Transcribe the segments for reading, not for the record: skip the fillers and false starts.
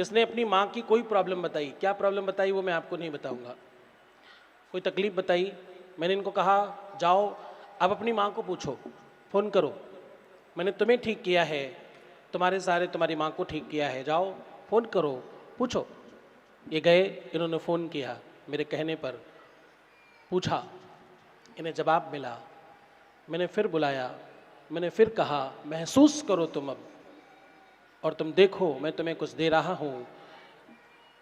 इसने अपनी माँ की कोई प्रॉब्लम बताई, क्या प्रॉब्लम बताई वो मैं आपको नहीं बताऊंगा। कोई तकलीफ बताई, मैंने इनको कहा जाओ अब अपनी माँ को पूछो, फ़ोन करो, मैंने तुम्हें ठीक किया है, तुम्हारे सारे तुम्हारी माँ को ठीक किया है, जाओ फ़ोन करो पूछो। ये गए, इन्होंने फ़ोन किया, मेरे कहने पर पूछा, इन्हें जवाब मिला। मैंने फिर बुलाया, मैंने फिर कहा महसूस करो तुम अब, और तुम देखो मैं तुम्हें कुछ दे रहा हूँ।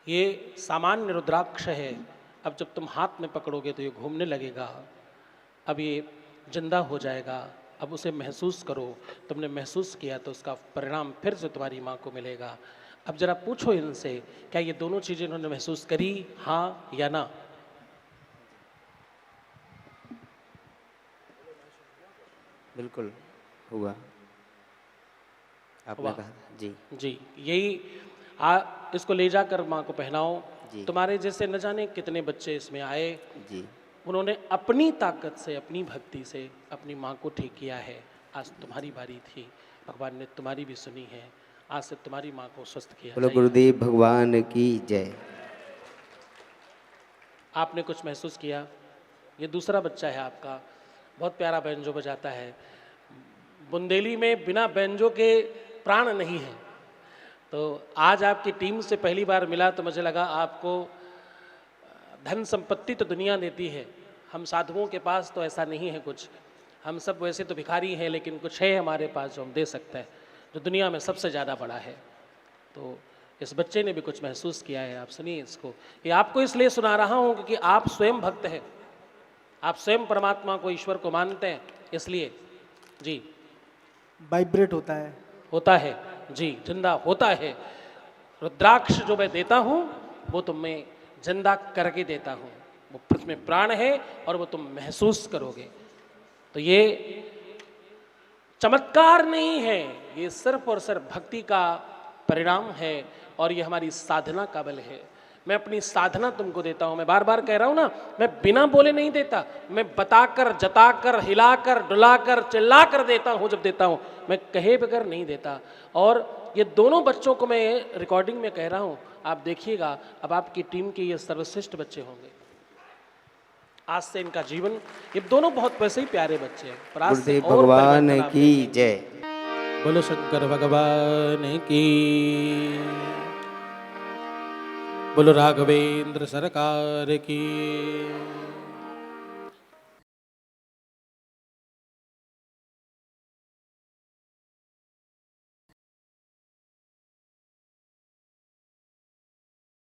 ये सामान्य रुद्राक्ष है, अब जब तुम हाथ में पकड़ोगे तो ये घूमने लगेगा, अब ये जिंदा हो जाएगा, अब उसे महसूस करो। तुमने महसूस किया तो उसका परिणाम फिर से तुम्हारी माँ को मिलेगा। अब जरा पूछो इनसे, क्या ये दोनों चीज़ें इन्होंने महसूस करी, हाँ या ना? बिल्कुल हुआ, आपने कहा जी। जी, यही इसको ले जाकर माँ को पहनाओ। जी तुम्हारे जैसे न जाने कितने बच्चे इसमें आए, जी उन्होंने अपनी ताकत से, अपनी भक्ति से अपनी माँ को ठीक किया है। आज तुम्हारी बारी थी, भगवान ने तुम्हारी भी सुनी है, आज से तुम्हारी माँ को स्वस्थ किया बोलो जाएगा। गुरुदेव भगवान की जय। आपने कुछ महसूस किया? ये दूसरा बच्चा है आपका, बहुत प्यारा बैंजो बजाता है। बुंदेली में बिना बैंजो के प्राण नहीं है। तो आज आपकी टीम से पहली बार मिला तो मुझे लगा आपको धन संपत्ति तो दुनिया देती है, हम साधुओं के पास तो ऐसा नहीं है कुछ। हम सब वैसे तो भिखारी हैं, लेकिन कुछ है हमारे पास जो हम दे सकते हैं, जो दुनिया में सबसे ज़्यादा बड़ा है। तो इस बच्चे ने भी कुछ महसूस किया है, आप सुनिए इसको। ये आपको इसलिए सुना रहा हूँ क्योंकि आप स्वयं भक्त हैं, आप स्वयं परमात्मा को, ईश्वर को मानते हैं, इसलिए। जी, वाइब्रेट होता है जी, जिंदा होता है। रुद्राक्ष जो मैं देता हूँ वो तुम्हें जिंदा करके देता हूँ, वो उसमें प्राण है और वो तुम महसूस करोगे। तो ये चमत्कार नहीं है, ये सिर्फ और सिर्फ भक्ति का परिणाम है, और ये हमारी साधना का बल है। मैं अपनी साधना तुमको देता हूँ, मैं बार बार कह रहा हूँ ना, मैं बिना बोले नहीं देता, मैं बताकर, जताकर, हिलाकर, डुलाकर, चिल्लाकर देता हूँ। जब देता हूँ मैं कहे बगैर नहीं देता। और ये दोनों बच्चों को मैं रिकॉर्डिंग में कह रहा हूँ, आप देखिएगा, अब आपकी टीम के ये सर्वश्रेष्ठ बच्चे होंगे। आज से इनका जीवन, ये दोनों बहुत वैसे ही प्यारे बच्चे हैं, पर आज से गुरुदेव और भगवान परिवर्तन आप की देखेंगे। जय। बोलो शंकर भगवान की, बोलो राघवेंद्र सरकार की।